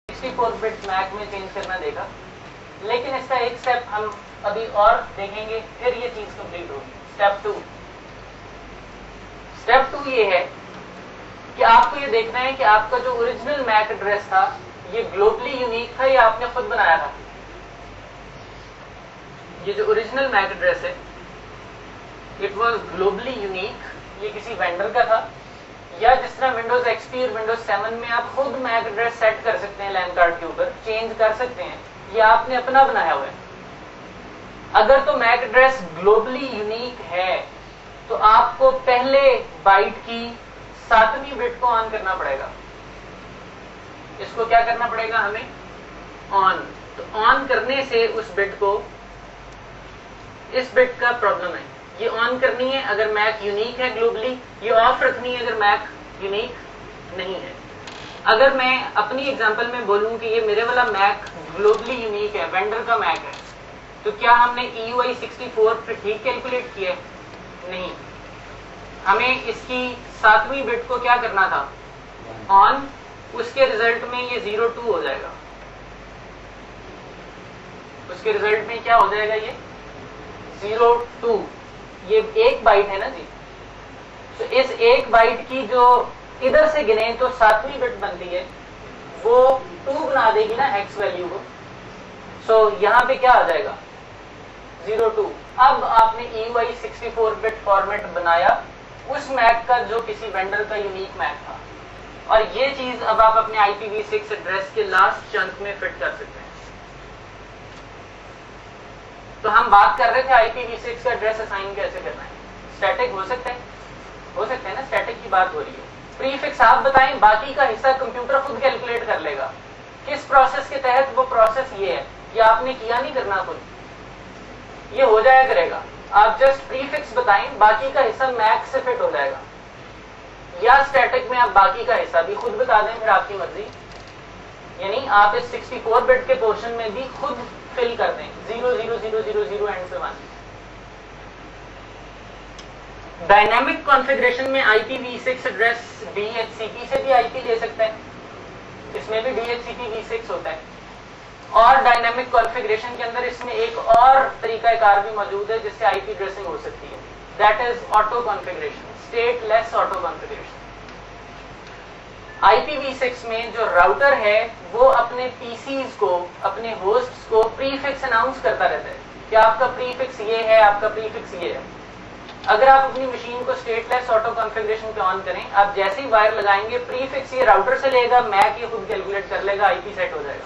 64 bit Mac में change करना देगा, लेकिन इसका एक स्टेप हम अभी और देखेंगे, फिर ये चीज कंप्लीट होगी। स्टेप टू ये है कि आपको ये देखना है कि आपका जो ओरिजिनल मैक एड्रेस था ये ग्लोबली यूनिक था या आपने खुद बनाया था। ये जो ओरिजिनल मैक एड्रेस है इट वाज ग्लोबली यूनिक, ये किसी वेंडर का था, या जिस तरह विंडोज एक्सपी और विंडोज 7 में आप खुद मैक एड्रेस सेट कर सकते हैं, लैन कार्ड के ऊपर चेंज कर सकते हैं, ये आपने अपना बनाया हुआ है। अगर तो मैक एड्रेस ग्लोबली यूनिक है तो आपको पहले बाइट की 7वीं बिट को ऑन करना पड़ेगा। इसको क्या करना पड़ेगा हमें? ऑन। तो ऑन करने से उस बिट को, इस बिट का प्रॉब्लम है, ये ऑन करनी है अगर मैक यूनिक है ग्लोबली, ये ऑफ रखनी है अगर मैक यूनिक नहीं है। अगर मैं अपनी एग्जांपल में बोलूं कि ये मेरे वाला मैक ग्लोबली यूनिक है, वेंडर का मैक है, तो क्या हमने EUI 64 पे ठीक कैलकुलेट किया है? नहीं, हमें इसकी 7वीं बिट को क्या करना था? ऑन। उसके रिजल्ट में ये 02 हो जाएगा। उसके रिजल्ट में क्या हो जाएगा? ये 02। ये एक बाइट है ना जी, तो इस एक बाइट की जो इधर से गिने तो 7वीं बिट बनती है, वो 2 बना देगी ना हेक्स वैल्यू को। सो यहां पे क्या आ जाएगा? 02। अब आपने EUI 64 बिट फॉर्मेट बनाया उस मैक का जो किसी वेंडर का यूनिक मैक था, और ये चीज अब आप अपने IPv6 एड्रेस के लास्ट चंक में फिट कर सकते हैं। तो हम बात कर रहे थे IPv6 का एड्रेस असाइन कैसे करना है। स्टैटिक हो सकता है, ना, स्टैटिक की बात हो रही है। प्रीफिक्स आप बताएं, बाकी का हिस्सा कंप्यूटर खुद कैलकुलेट कर लेगा। किस प्रोसेस के तहत? वो प्रोसेस ये है, ये आपने किया नहीं करना खुद, ये हो जाया करेगा। आप जस्ट प्रीफिक्स बताएं, बाकी का हिस्सा मैक से फिट हो जाएगा। या स्टैटिक में आप बाकी का हिस्सा भी खुद बता दें, फिर आपकी मर्जी। यानी आप इस 64 बिट के पोर्शन में भी खुद फिल कर दें 00000 एंड से 1। डायनामिक कॉन्फ़िगरेशन में IPv6 एड्रेस DHCP से भी IP ले सकता है, इसमें भी DHCP v6 होता है। और डायनामिक कॉन्फ़िगरेशन के अंदर इसमें एक और तरीकाकार भी मौजूद है जिससे IP एड्रेसिंग हो सकती है, that is auto configuration, stateless auto configuration. IPv6 में जो राउटर है वो अपने PCs को, अपने होस्ट्स को प्रीफिक्स अनाउंस करता रहता है कि आपका प्रीफिक्स ये है, आपका प्रीफिक्स ये है। अगर आप अपनी मशीन को स्टेटलेस ऑटो कॉन्फ़िगरेशन पे ऑन करें, आप जैसे ही वायर लगाएंगे प्रीफिक्स ये राउटर से लेगा, मैक ये खुद कैलकुलेट कर लेगा, IP सेट हो जाएगा।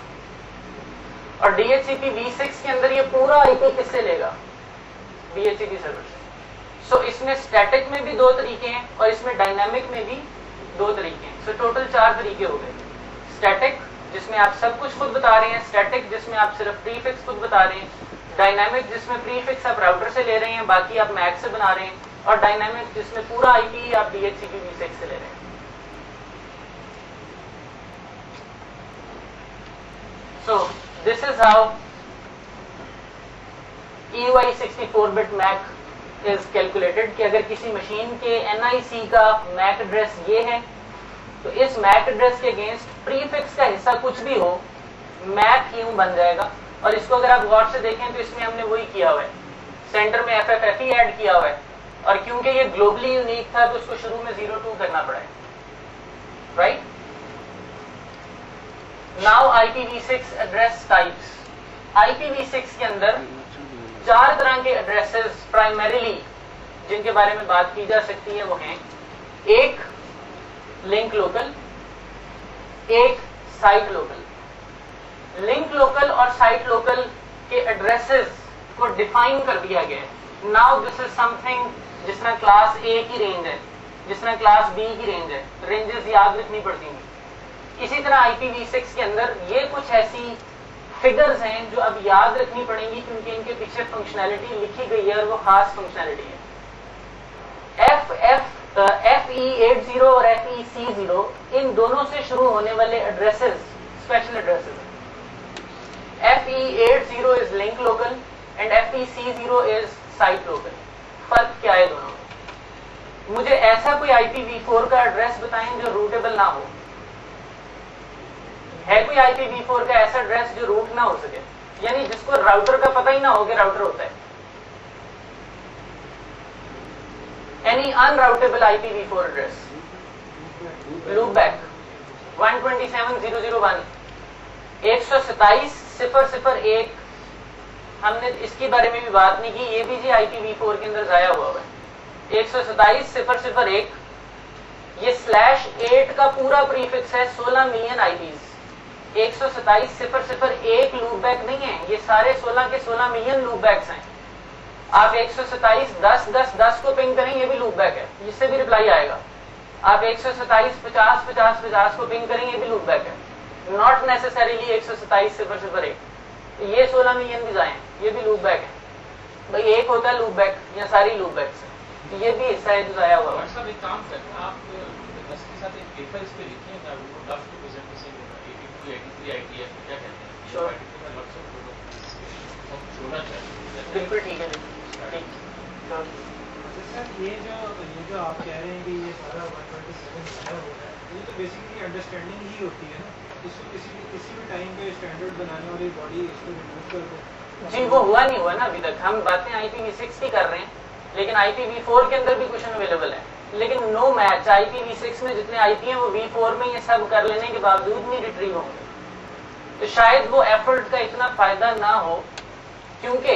और DHCP v6 के अंदर ये पूरा IP किससे लेगा? DHCP सर्वर से। सो इसमें स्टैटिक में भी 2 तरीके हैं और इसमें डायनामिक में भी 2 तरीके हैं। सो टोटल 4 तरीके हो गए। स्टैटिक जिसमें आप सब कुछ खुद बता रहे हैं, स्टैटिक जिसमें आप सिर्फ प्रीफिक्स खुद बता रहे हैं, डायनामिक जिसमें प्रीफिक्स आप राउटर से ले रहे हैं, बाकी आप मैक से बना रहे हैं, और डायनामिक जिसमें पूरा IP आप DHCP v6 से ले रहे हैं। So this is how EUI 64 bit MAC is calculated कि अगर किसी मशीन के NIC का MAC एड्रेस ये है तो इस MAC एड्रेस के अगेंस्ट प्रीफिक्स का हिस्सा कुछ भी हो, MAC यूं बन जाएगा। और इसको अगर आप गौर से देखें तो इसमें हमने वही किया हुआ है, सेंटर में FFFE ऐड किया हुआ है, और क्योंकि ये ग्लोबली यूनिक था तो उसको शुरू में 02 करना पड़ा है, right. Now IPv6 address types. IPv6 के अंदर 4 तरह के एड्रेसेस प्राइमरीली जिनके बारे में बात की जा सकती है वो हैं, एक लिंक लोकल, एक साइट लोकल। लिंक लोकल और साइट लोकल के एड्रेसेस को डिफाइन कर दिया गया है। नाउ दिस इज समथिंग जिस तरह क्लास A की रेंज है, जिस तरह क्लास B की रेंज है, रेंजेस याद रखनी पड़ती हैं। इसी तरह IPv6 के अंदर ये कुछ ऐसी फिगर्स हैं जो अब याद रखनी पड़ेंगी क्योंकि इनके पीछे फंक्शनैलिटी लिखी गई है और वो खास फंक्शनैलिटी है। FE80 और FEC0 इन दोनों से शुरू होने वाले एड्रेसेस स्पेशल एड्रेसेस हैं। FE80 is link local and FEC0 is site local. फर्क क्या है दोनों में? मुझे ऐसा कोई IPv4 का एड्रेस बताएं जो रूटेबल ना हो। ہے कोई IPv4 का ऐसा एड्रेस जो रूट ना हो सके, यानी जिसको राउटर का पता ही ना हो कि राउटर होता है? Any unroutable IPv4 address? Loopback 127.0.0.1 127.0.0.1 हमने इसके बारे में भी बात नहीं की, ये भी जी IPv4 के अंदर जाया हुआ है। 127.0.0.1 ये /8 का पूरा प्रीफिक्स है 16 मिलियन IPs। 127.0.0.1 लूपबैक नहीं है, ये सारे 16 के 16 मिलियन लूपबैक्स हैं। आप 127.10.10.10 को पिंग करें, ये भी लूपबैक है, जिससे भी रिप्लाई आएगा। आप 127.50.50.50 को पिंग करेंगे, ये भी लूपबैक है, नॉट नेसेसरीली 127.0.0.1। ये 16 मिलियन भी जाए, ये भी लूपबैक है। भाई एक होता है लूपबैक या सारी लूपबैक्स, ये भी हिस्सा है जो जाया हुआ है। सब एक काम करते हैं, आप 10 के साथ एक पेपर इस पे लिखिए ना, वो लास्ट में प्रेजेंटेशन 83 ITF क्या कहते हैं, श्योर, छोड़ना चाहिए। बिल्कुल ठीक है, ठीक। सर ये जो आप कह रहे हैं कि ये सारा 127 बनाया हुआ है, ये तो बेसिकली अंडरस्टैंडिंग ही होती है ना, इसको किसी भी टाइम पे स्टैंडर्ड बनाने वाली बॉडी इसको रिमूव कर दो। जी वो हुआ नहीं हुआ ना अभी तक, हम बातें IPv6 की कर रहे हैं, लेकिन IPv4 के अंदर भी कुछ अवेलेबल है, लेकिन नो मैच। IPv6 में जितने IP हैं वो V4 में ये सब कर लेने के बावजूद नहीं रिट्रीव होंगे। तो शायद वो एफर्ट का इतना फायदा ना हो, क्योंकि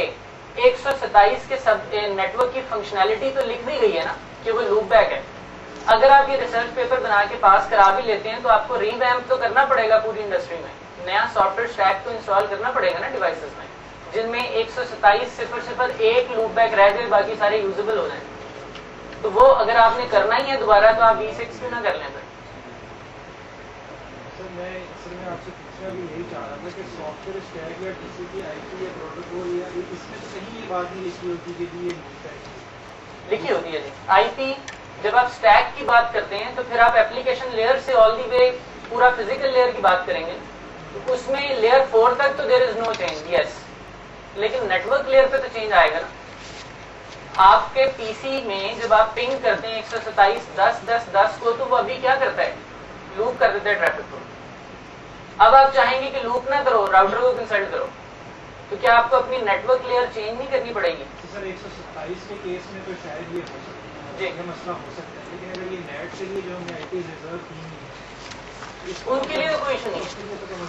127 के सब नेटवर्क की फंक्शनैलिटी तो लिख दी गई है ना कि वो लूपबैक है। अगर आप ये रिसर्च पेपर बना के पास करा भी लेते हैं तो आपको रीवैम्प तो करना पड़ेगा पूरी इंडस्ट्री में, नया सॉफ्टवेयर स्टैक तो इंस्टॉल करना पड़ेगा ना डिवाइसेस में, जिनमें 127.0.0.1 लूपबैक रह जाए, बाकी सारे यूजेबल हो जाए। तो वो अगर आपने करना ही है दोबारा तो आप V6 क्यों ना कर लें? सर मैं आपसे पूछना भी यही चाह रहा था कि सॉफ्टवेयर स्टैक या TCP IP या प्रोटोकॉल या इसमें तो कहीं ये बात नहीं लिखी होती कि ये लिखी होती है जी। IP जब आप स्टैक की बात करते हैं तो फिर आप एप्लीकेशन लेयर से ऑल दी वे पूरा फिजिकल लेयर की बात करेंगे, तो उसमें लेयर 4 तक तो there is no change, yes, लेकिन नेटवर्क लेयर पे तो चेंज आएगा ना। आपके पीसी में जब आप पिंग करते हैं 127.10.10.10 को, तो वो अभी क्या करता है? लूप कर देता है ट्रैफिक को। अब आप चाहेंगे कि लूप ना करो, राउटर को कंसल्ट करो, तो क्या आपको अपनी नेटवर्क लेयर चेंज नहीं करनी पड़ेगी? तो सर 127 के केस में तो शायद ये हो सकता है, ये मसला हो सकता है, लेकिन अगर ये नेट के लिए जो हमने IP रिजर्व की है उनके लिए तो कोई इशू नहीं,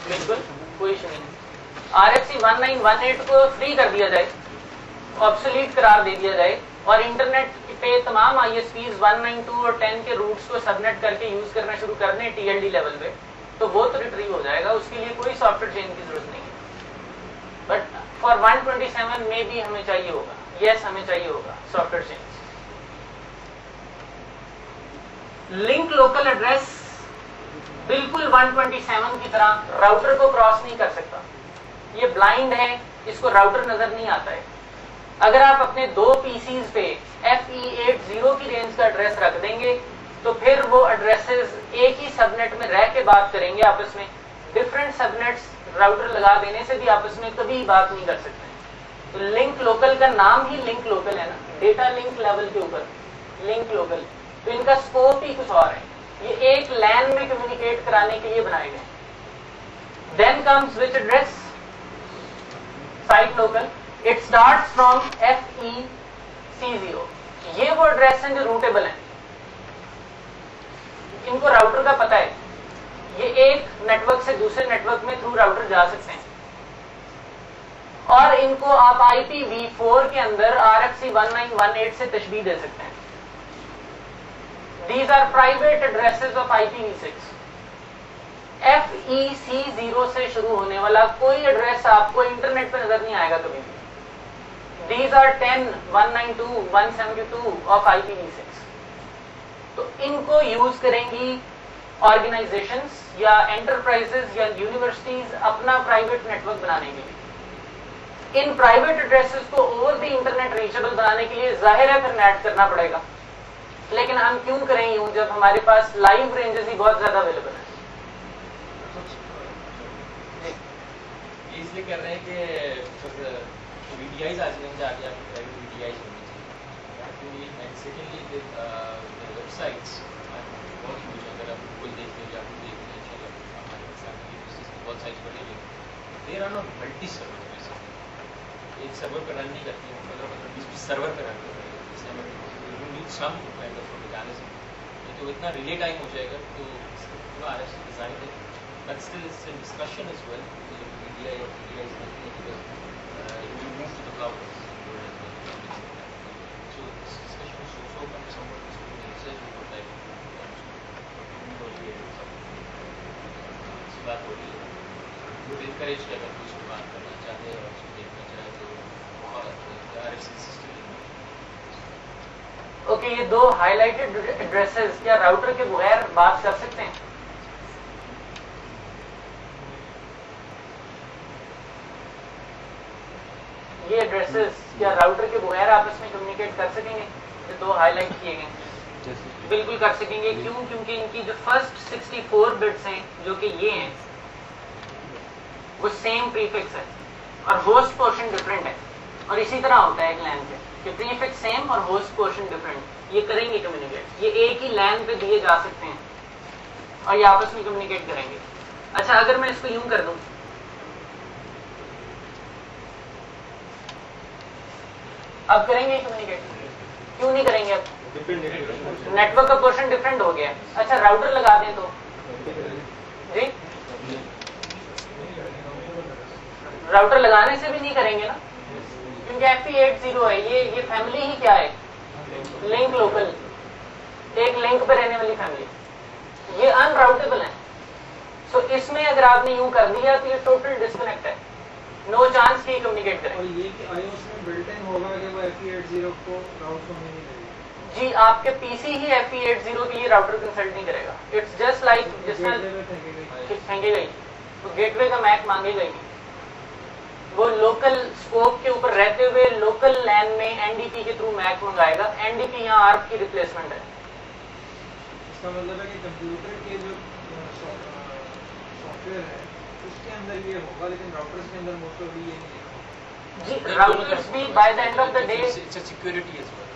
बिल्कुल कोई इशू नहीं। RFC 1918 को फ्री कर दिया जाए, ऑब्सोलीट करार दे दिया जाए, और इंटरनेट पे तमाम ISPs 192 और 10 के रूट्स को सबनेट करके यूज करना शुरू कर दें TLD लेवल पे, तो वो तो रिट्रीव हो जाएगा, उसके लिए कोई सॉफ्टवेयर चेंज की जरूरत नहीं है। बट फॉर 127 में भी हमें चाहिए होगा, यस हमें चाहिए होगा software change. Link local address बिल्कुल 127 की तरह राउटर को क्रॉस नहीं कर सकता, ये ब्लाइंड है, इसको राउटर नजर नहीं आता है। अगर आप अपने दो PCs पे FE80 की रेंज का एड्रेस रख देंगे तो फिर वो एड्रेसेस एक ही सबनेट में रह के बात करेंगे आपस में, डिफरेंट सबनेट्स राउटर लगा देने से भी आपस में कभी बात नहीं कर सकते। तो लिंक लोकल का नाम ही लिंक लोकल है ना, डेटा लिंक लेवल के ऊपर लिंक लोकल, तो इनका स्कोप ही कुछ और है, ये एक लैन में कम्युनिकेट कराने के लिए बनाए गए। Then comes which address? Site local, it starts from FE30, ये वो एड्रेस हैं जो रूटेबल हैं, इनको राउटर का पता है, ये एक नेटवर्क से दूसरे नेटवर्क में थ्रू राउटर जा सकते हैं, और इनको आप IPv4 के अंदर RFC 1918 से तशबीह दे सकते हैं। These are private addresses of IPv6. FEC0 से शुरू होने वाला कोई एड्रेस आपको इंटरनेट पे नजर नहीं आएगा कभी भी। These are 10, 192, 172 of IPv6. तो इनको यूज करेंगी ऑर्गेनाइजेशंस या एंटरप्राइजेस या यूनिवर्सिटीज अपना प्राइवेट नेटवर्क बनाने के लिए। इन प्राइवेट एड्रेसेस को ओवर द इंटरनेट रीचेबल बनाने के लिए जाहिर है फिर नेट करना पड़ेगा, लेकिन हम क्यों करें यूं जब हमारे पास लाइव रेंजेस ही बहुत ज्यादा अवेलेबल है। इसलिए कर रहे हैं कि VDIs आज नहीं जाके आप प्राइवेट VDIs होनी चाहिए, एंड सेकेंडली वेबसाइट्स बहुत यूज, अगर आप गूगल देख लें या आप देख लें, चलो हमारे साथ बहुत साइज बड़ी हुई, they run on multi server basically, एक सर्वर पे रन नहीं करती है, 15-20 सर्वर पे रन कर रही है, इसलिए you need some kind of mechanism, ये तो इतना रिले टाइम हो जाएगा तो पूरा RFC डिजाइन है, but still it's in discussion as well, media और media is nothing because you will move to the cloud, so this discussion is also open to someone who's doing research over time, बात हो रही है, वो encourage किया अगर कोई उसको बात करना चाहे और उसको देखना चाहे तो RFC सिस्टम। ओके, ये दो हाईलाइटेड एड्रेसेस क्या राउटर के बगैर बात कर सकते हैं? ये एड्रेसेस क्या राउटर के बगैर आपस में कम्युनिकेट कर सकेंगे? ये दो हाईलाइट किए गए, बिल्कुल कर सकेंगे। क्यों? क्योंकि इनकी जो फर्स्ट 64 बिट्स हैं जो कि ये हैं वो सेम प्रीफिक्स है और होस्ट पोर्शन डिफरेंट है, और इसी तरह होता है एक लैन पे कि प्रीफिक्स सेम और होस्ट पोर्शन डिफरेंट, ये करेंगे कम्युनिकेट, ये एक ही लैन पे दिए जा सकते हैं और ये आपस में कम्युनिकेट करेंगे। अच्छा, अगर मैं इसको यूं कर दूं, अब करेंगे कम्युनिकेट? क्यों नहीं करेंगे? अब नेटवर्क का पोर्शन डिफरेंट हो गया। अच्छा, राउटर लगा दें तो जी, राउटर लगाने से भी नहीं करेंगे ना, क्योंकि FE80 है, ये फैमिली ही क्या है? लिंक लोकल, एक लिंक पे रहने वाली फैमिली, ये अनराउटेबल है। सो इसमें अगर आपने यूं कर दिया तो ये टोटल डिस्कनेक्ट है, नो चांस कि कम्युनिकेट करें। और ये कि iOS में बिल्ट इन होगा कि वो FE80 को राउट करने नहीं करेगा? जी, आपके पीसी ही FE80 के लिए राउटर कंसल्ट नहीं करेगा। इट्स जस्ट लाइक जिसमें फेंकेगा ही, तो गेटवे का मैक मांगेगा ही, वो लोकल स्कोप के ऊपर रहते हुए लोकल लैन में NDP के थ्रू मैक मंगाएगा। NDP यहाँ ARP की रिप्लेसमेंट है। इसका मतलब है कि कंप्यूटर के जो सॉफ्टवेयर है उसके अंदर ये होगा, लेकिन राउटर्स के अंदर मोस्ट ऑफ ये नहीं होगा। जी, राउटर्स भी by the end of the day, it's a security as well,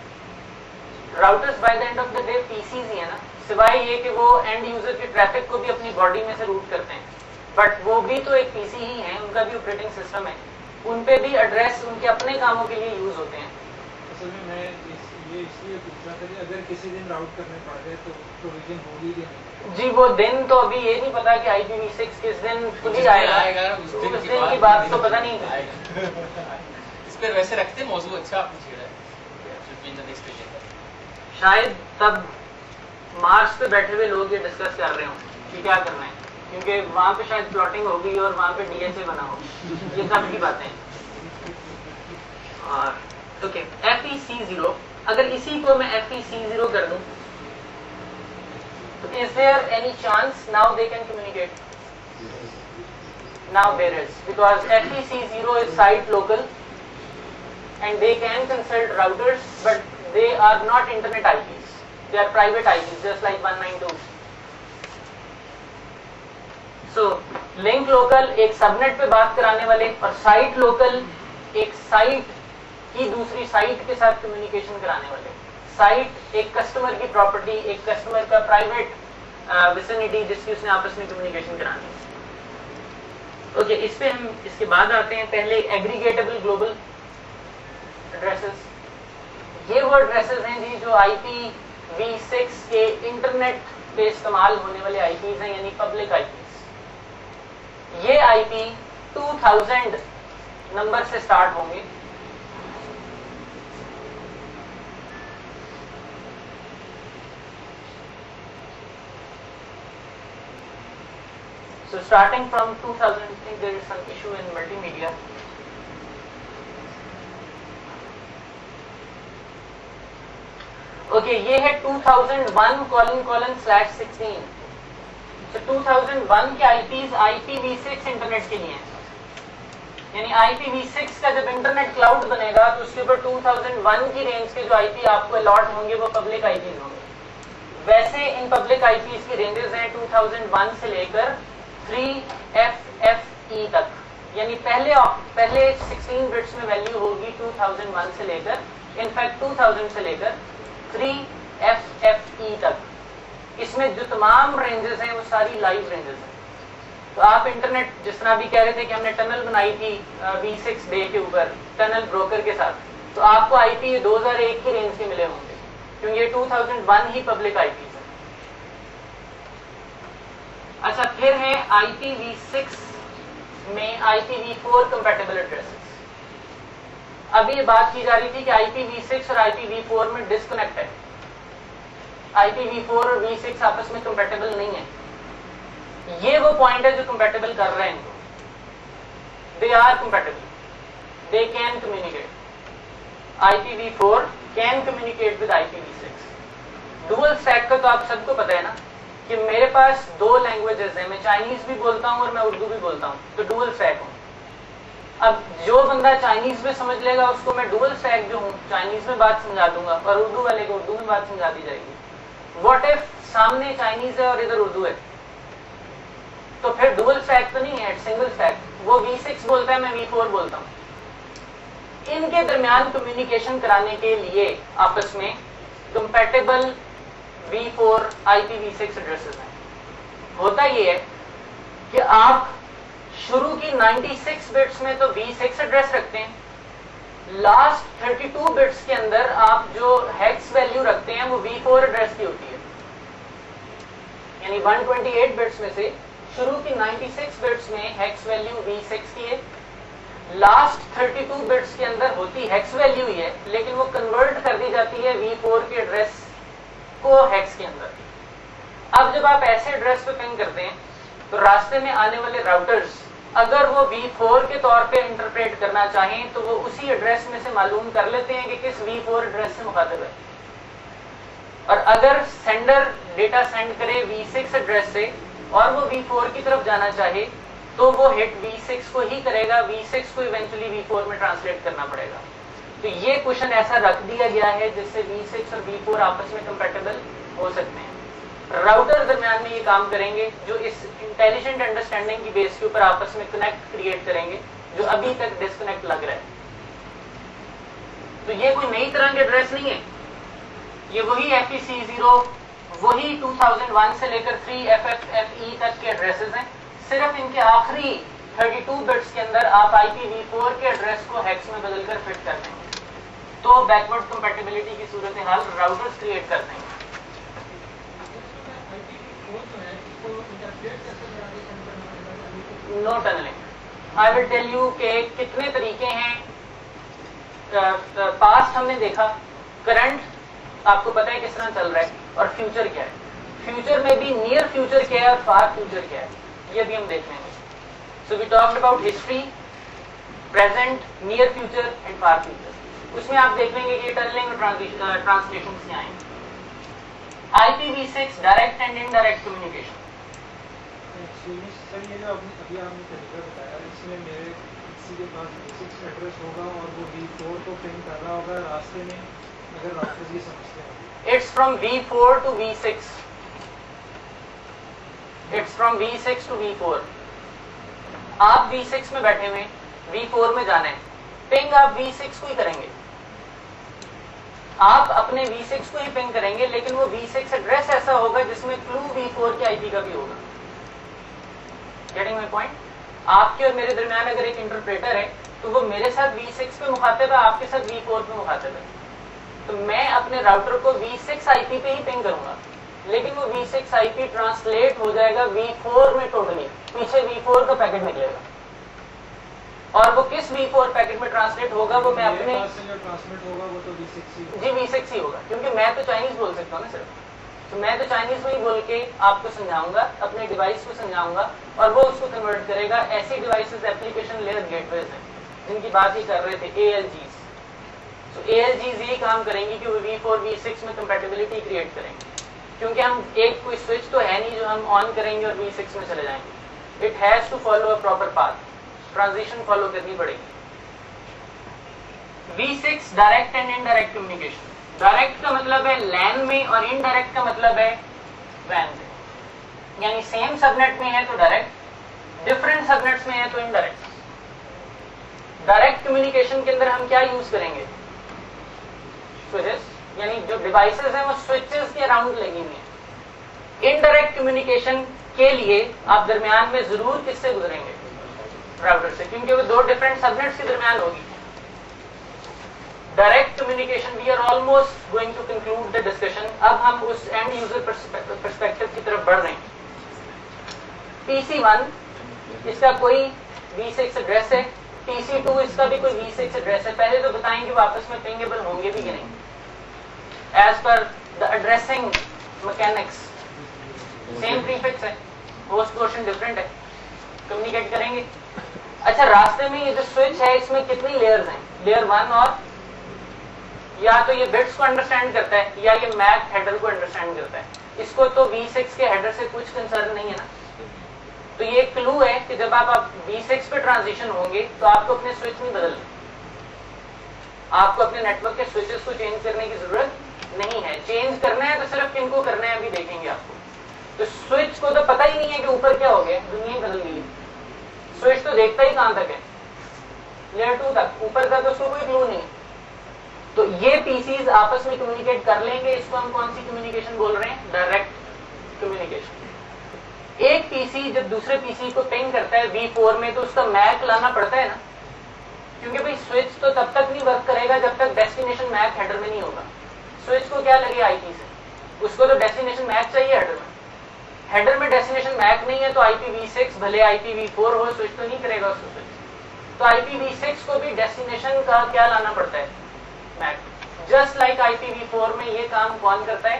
routers by the end of the day PCs ही है ना, सिवाय ये कि वो एंड यूजर के ट्रैफिक को भी अपनी बॉडी में से रूट करते हैं, बट वो भी तो एक पीसी ही है, उनका भी ऑपरेटिंग सिस्टम है, उन पे भी एड्रेस उनके अपने कामों के लिए यूज होते हैं। असल में मैं ये इसलिए पूछ रहा था कि अगर किसी दिन राउट करने पड़ गए तो प्रोविजन होगी कि नहीं? जी, वो दिन तो अभी ये नहीं पता कि IPv6 किस दिन खुली आएगा, उस दिन की बात तो पता नहीं। इस पर वैसे रखते मौजूद अच्छा आपने छेड़ा है, शायद तब मार्च पे बैठे हुए लोग ये डिस्कस कर रहे हो कि क्या करना है, क्योंकि वहां पे शायद प्लॉटिंग होगी और वहां पे DSA बना होगा, ये कब की बातें हैं। और ओके, FEC0, अगर इसी को मैं FEC0 कर दूं तो is there any chance now they can communicate? Now there is, because FEC0 is site local and they can consult routers, but they are not internet IPs, they are private IPs just like 192. So link local एक subnet पे बात कराने वाले, और site local एक site की दूसरी site के साथ कम्युनिकेशन कराने वाले। साइट एक कस्टमर की प्रॉपर्टी, एक कस्टमर का प्राइवेट विसिनिटी जिसकी उसने आपस में कम्युनिकेशन करानी है। ओके, इस पे हम इसके बाद आते हैं। पहले एग्रीगेटेबल ग्लोबल एड्रेसेस, ये वो एड्रेसेस हैं जी जो IPv6 के इंटरनेट पे इस्तेमाल होने वाले IPs हैं, यानी पब्लिक IPs। ये IP 2000 नंबर से स्टार्ट होंगे। So starting from 2000, I think there is some issue in multimedia. Okay, ये है 2001::16। So 2001 के IPs IPv6 इंटरनेट के लिए हैं, यानी IPv6 का जब इंटरनेट क्लाउड बनेगा तो उसके ऊपर 2001 की रेंज के जो IP आपको अलॉट होंगे वो पब्लिक IPs होंगे। वैसे इन पब्लिक IPs की रेंजेस हैं 2001 से लेकर 3FFE तक, यानी पहले 16 बिट्स में वैल्यू होगी 2001 से लेकर, इनफैक्ट 2000 से लेकर 3FFE तक। इसमें जो तमाम रेंजेस हैं वो सारी लाइव रेंजेस हैं, تو آپ انٹرنیٹ جس طرح بھی کہہ رہے تھے کہ ہم نے ٹنل بنائی تھی V6 ڈے کے اوپر ٹنل بروکر کے ساتھ, تو آپ کو آئی پی 2001 کی رینج کے ملے ہوں گے کیونکہ یہ 2001 ہی پبلک آئی پی ہے. اچھا پھر ہے IPv6 میں IPv4 کمپیٹیبل ایڈریسز. ابھی یہ بات کی جا رہی تھی کہ IPv6 اور IPv4 میں ڈسکنیکٹ ہے, IPv4 اور V6 آپس میں کمپیٹیبل نہیں ہے. یہ وہ پوائنٹ ہے جو کمپیٹیبل کر رہے ہیں ان کو. They are compatible, they can communicate. IPv4 can communicate with IPv6. Dual stack کا تو آپ سب کو پتا ہے نا کہ میرے پاس دو لینگویجز ہیں, میں چائنیز بھی بولتا ہوں اور میں اردو بھی بولتا ہوں, تو ڈوئل اسٹیک ہوں. اب جو بندہ چائنیز میں سمجھ لے گا اس کو میں ڈوئل اسٹیک جو ہوں چائنیز میں بات سمجھا دوں گا اور اردو والے کو اردو میں بات سمجھا دی جائے گی. واٹ ایف سامنے چائنیز ہے اور ادھر اردو ہے, تو پھر ڈوئل اسٹیک تو نہیں ہے, سنگل اسٹیک. وہ V6 بولتا ہے, میں V4 بولتا ہوں. ان کے درمیان کمیونیکیشن کرانے کے لیے آپس میں کمپیٹیبل V4 IPv6 ایڈریسز ہیں. ہوتا یہ ہے کہ آپ شروع کی 96 بٹس میں تو V6 ایڈریس رکھتے ہیں, لاسٹ 32 بٹس کے اندر آپ جو ہیکس ویلیو رکھتے ہیں وہ V4 ایڈریس کی ہوتی ہے. یعنی 128 بٹس میں سے شروع کی 96 بٹس میں ہیکس ویلیو V6 کی ہے, لاسٹ 32 بٹس کے اندر ہوتی ہیکس ویلیو ہی ہے لیکن وہ کنورٹ کر دی جاتی ہے V4 کے ایڈریس کو ہیکس کے اندر. اب جب آپ ایسے ایڈریس پہ پنگ کرتے ہیں تو راستے میں آنے والے راؤٹرز اگر وہ V4 کے طور پہ انٹرپریٹ کرنا چاہیں تو وہ اسی ایڈریس میں سے معلوم کر لیتے ہیں کہ کس V4 ایڈریس سے مخاطب ہے. اور اگر سینڈر ڈیٹا سینڈ کرے V6 ایڈریس سے اور وہ V4 کی طرف جانا چاہے تو وہ ہٹ V6 کو ہی کرے گا, V6 کو ایونچولی V4 میں ٹرانسلیٹ کرنا پڑے گا. تو یہ کوشچن ایسا رکھ دیا گیا ہے جس سے V6 اور V4 آپس میں کمپیٹیبل ہو سکتے ہیں. راؤٹر درمیان میں یہ کام کریں گے جو اس انٹیلیجنٹ انڈرسٹینڈنگ کی بیس کے اوپر آپس میں کنیکٹ کریٹ کریں گے جو ابھی تک ڈسکنیکٹ لگ رہا ہے. تو یہ کوئی نئی طرح کے ایڈریس نہیں ہے, یہ وہی FEC0 وہی 2001 سے لے کر 3FFFE تک کے ایڈریسز ہیں, صرف ان کے آخری 32 بٹس کے اندر آپ IPv4 کے ایڈریس کو ہیکس میں بدل کر فٹ کرتے ہیں. تو بیکورڈ کمپیٹیبلٹی کی صورتحال راؤٹرز کریٹ کرتے ہیں. No tunneling. I will tell you کہ کتنے طریقے ہیں. پاسٹ ہم نے دیکھا, کرنٹ آپ کو پتا ہے کس طرح چل رہا ہے, اور فیوچر کیا ہے. فیوچر میں بھی نیئر فیوچر کیا ہے اور فار فیوچر کیا ہے, یہ بھی ہم دیکھ لیں گے. So we talked about history, present, near future and far future. اس میں آپ دیکھ لیں گے کہ ٹنلنگ اور ٹرانسلیشن سے آئیں گے. IPv6 direct and indirect communication. Sir یہ جو ابھی آپ نے طریقہ بتایا اس میں میرے کسی کے پاس V6 ایڈریس ہوگا اور وہ V4 کو پنگ کر رہا ہوگا راستے میں, اگر راؤٹرز یہ سمجھتے ہیں It's from V4 to V6. It's from V6 to V4. آپ V6 میں بیٹھے ہوئے V4 میں جانا ہے, پنگ آپ V6 کو ہی کریں گے, آپ اپنے V6 کو ہی پنگ کریں گے, لیکن وہ V6 ایڈریس ایسا ہوگا جس میں کلو V4 کے IP کا بھی ہوگا. Getting my point? آپ کے اور میرے درمیان اگر ایک انٹرپریٹر ہے تو وہ میرے ساتھ V6 پہ مخاطب ہے, آپ کے ساتھ V4 پہ مخاطب ہے. تو میں اپنے راؤٹر کو V6 IP پہ ہی پنگ کروں گا, لیکن وہ V6 IP ٹرانسلیٹ ہو جائے گا V4 میں ٹوٹلی, پیچھے V4 کا پیکٹ نکلے گا. اور وہ کس V4 پیکٹ میں ٹرانسلیٹ ہوگا وہ میں اپنے ٹرانسمٹ ہوگا وہ تو V6 جی V6 ہی ہوگا, کیونکہ میں تو چائنیز بول سکتا ہوں نا صرف, تو میں تو چائنیز میں ہی بول کے آپ کو سمجھاؤں گا, اپنے ڈیوائس کو سمجھاؤں گا اور وہ اس کو کنورٹ کرے گا. ایسی ڈیوائسز ایپلیکیشن لیئر گیٹ ویز ہیں جن کی بات ہی کر رہے تھے, ALGs. تو ALGs یہی کام کریں گی کہ وہ V4 V6 میں کمپیٹیبلٹی کریٹ کریں گے, کیونکہ ہم ایک کوئی سوئچ تو ہے نہیں جو ہم آن کریں گے اور V6 میں چلے جائیں گے. It has to follow a proper path, transition follow کرنی پڑے گی. V6 direct and indirect communication. Direct کا مطلب ہے لین میں اور انڈائریکٹ کا مطلب ہے وین میں, یعنی سیم سب نیٹ میں ہے تو ڈائریکٹ, ڈفرنٹ سب نیٹس میں ہے تو انڈائریکٹ. ڈائریکٹ کمیونیکیشن کے اندر ہم کیا یوز کریں گے؟ سوئچز, یعنی جو ڈیوائسز ہیں وہ سوئچز کے اراؤنڈ لگی ہوئی ہیں. انڈائریکٹ کمیونیکیشن کے لیے آپ درمیان میں ضرور کس سے گزریں گے؟ راؤٹر سے، کیونکہ وہ دو ڈفرینٹ سبنیٹس کے درمیان ہوگی. Direct communication, we are almost going to conclude the discussion. اب ہم اس اینڈ یوزر پرسپیکٹو کی طرف بڑھ رہے ہیں. PC1 اس کا کوئی V6 ایڈریس ہے، PC2 اس کا بھی کوئی V6 ایڈریس ہے. پہلے تو بتائیں کہ وہ آپس میں پنگیبل ہوں گے بھی کہ نہیں. As per the addressing mechanics same prefix ہے، ہوسٹ پورشن ڈفرینٹ ہے، کمیونیکیٹ کریں گے. اچھا، راستے میں یہ جو سوئچ ہے اس میں کتنی لیئرز ہیں؟ لیئر 1 اور یا تو یہ بٹس کو انڈرسٹینڈ کرتا ہے یا یہ میک ہیڈر کو انڈرسٹینڈ کرتا ہے. اس کو تو V6 کے ہیڈر سے کچھ کنسرن نہیں ہے نا. تو یہ کلو ہے کہ جب آپ V6 پہ ٹرانزیشن ہوں گے تو آپ کو اپنے سوئچ نہیں بدلنے، آپ کو اپنے نیٹ ورک کے سوئچز کو چینج کرنے کی ضرورت نہیں ہے. چینج کرنا ہے تو صرف کن کو کرنا ہے ابھی دیکھیں گے آپ کو. تو سوئچ کو تو پتہ ہی نہیں ہے کہ اوپر کیا ہو گیا، دنیا ہی بدل گئی. سوئچ تو دیکھتا ہی کہاں تک ہے، لیئر 2 تک، اوپر کا تو اس کو کوئی کلو نہیں. تو یہ PCs آپس میں کمیونیکیٹ کر لیں گے. اس کو ہم کون سی کمیونیکیشن بول رہے ہیں؟ Direct communication. ایک PC جب دوسرے PC کو پنگ کرتا ہے V4 میں تو اس کا میک لانا پڑتا ہے نا، کیونکہ بھائی سوئچ تو تب تک نہیں ورک کرے گا جب تک ڈیسٹینیشن میک ہیڈر میں نہیں ہوگا. سوئچ کو کیا لگے IP سے، اس کو تو ڈیسٹینیشن میک چاہیے ہیڈر میں. ہیڈر میں ڈیسٹینیشن میک نہیں ہے تو IPv6 بھلے IPv4 ہو، سوئچ تو نہیں کرے گا اس کو. تو IPv6 کو بھی ڈیسٹینیشن کا کیا لانا پڑتا ہے؟ میک. جسٹ لائک IPv4 میں یہ کام کون کرتا ہے؟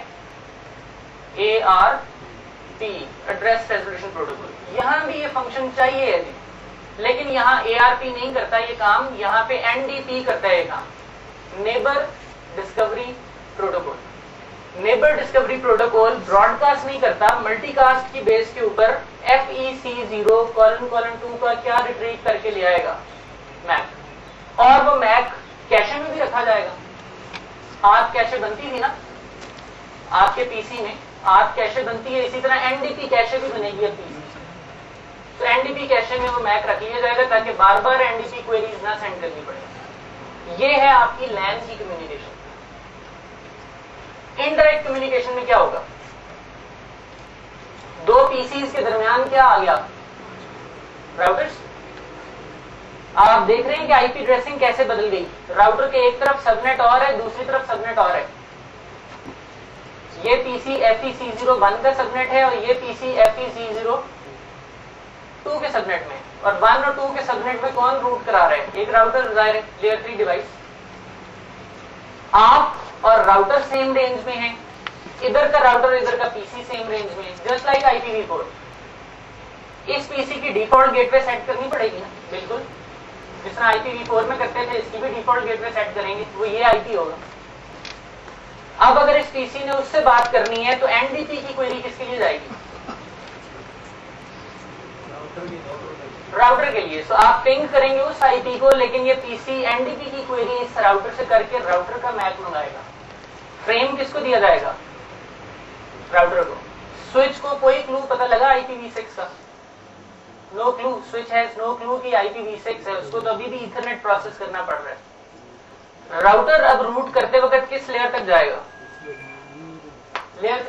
ARP، address resolution protocol. یہاں بھی یہ فنکشن چاہیے ہے جی، لیکن یہاں ARP نہیں کرتا یہ کام، یہاں پہ NDP کرتا ہے یہ کام، neighbour discovery protocol. Neighbour discovery protocol broadcast نہیں کرتا، ملٹی کاسٹ کی بیس کے اوپر FEC0::2 کا کیا ریٹریو کر کے لے آئے گا؟ میک. اور وہ میک کیشے میں بھی رکھا جائے گا. آپ کیشے بنتی تھی نا آپ کے PC میں، آپ کیشے بنتی ہے، اسی طرح NDP کیشے بھی بنے گی اب PC. تو NDP کیشے میں وہ میک رکھ لیا جائے گا تاکہ بار بار NDP کوئریز نہ سینڈ کرنی پڑے. یہ ہے آپ کی لین کی کمیونیکیشن. انڈائریکٹ کمیونیکیشن میں کیا ہوگا؟ دو PCs کے درمیان کیا آ گیا؟ راؤٹرز. آپ دیکھ رہے ہیں کہ IP ایڈریسنگ کیسے بدل گئی. راؤٹر کے ایک طرف سب نیٹ اور ہے، دوسری طرف سب نیٹ اور ہے. یہ PC FEC01 کا سب نیٹ ہے اور یہ PC FEC02 کے سب نیٹ میں. اور 1 اور 2 کے سب نیٹ میں کون روٹ کرا رہا ہے؟ ایک راؤٹر ظاہر ہے، لیئر 3 ڈیوائس. آپ اور راؤٹر سیم رینج میں ہیں، ادھر کا راؤٹر ادھر کا PC سیم رینج میں ہے. Just like IPv4. اس PC کی ڈیفالٹ گیٹ وے سیٹ کرنی پڑے گی نا، بالکل جس طرح IPv4 میں کرتے تھے. اس کی بھی ڈیفالٹ گیٹ وے سیٹ کریں گے، وہ یہ IP ہوگا. اب اگر اس PC نے اس سے بات کرنی ہے تو NDP کی کوئری کس کے لیے جائے گی؟ راؤٹر کے لیے. سو آپ پنگ کریں گے اس IP کو، لیکن یہ PC NDP کی کوئری اس راؤٹر سے کر کے راؤٹر کا میک منگائے گا. فریم کس کو دیا جائے گا؟ راؤٹر کو. سوئچ کو کوئی کلو پتہ لگا IPv6 کا؟ نو کلو. سوئچ ہیز نو کلو کہ IPv6 ہے، اس کو تو ابھی بھی ایتھرنیٹ پروسیس کرنا پڑ رہا ہے. راؤٹر اب روٹ کرتے وقت کس لیئر تک جائے گا؟ لیئر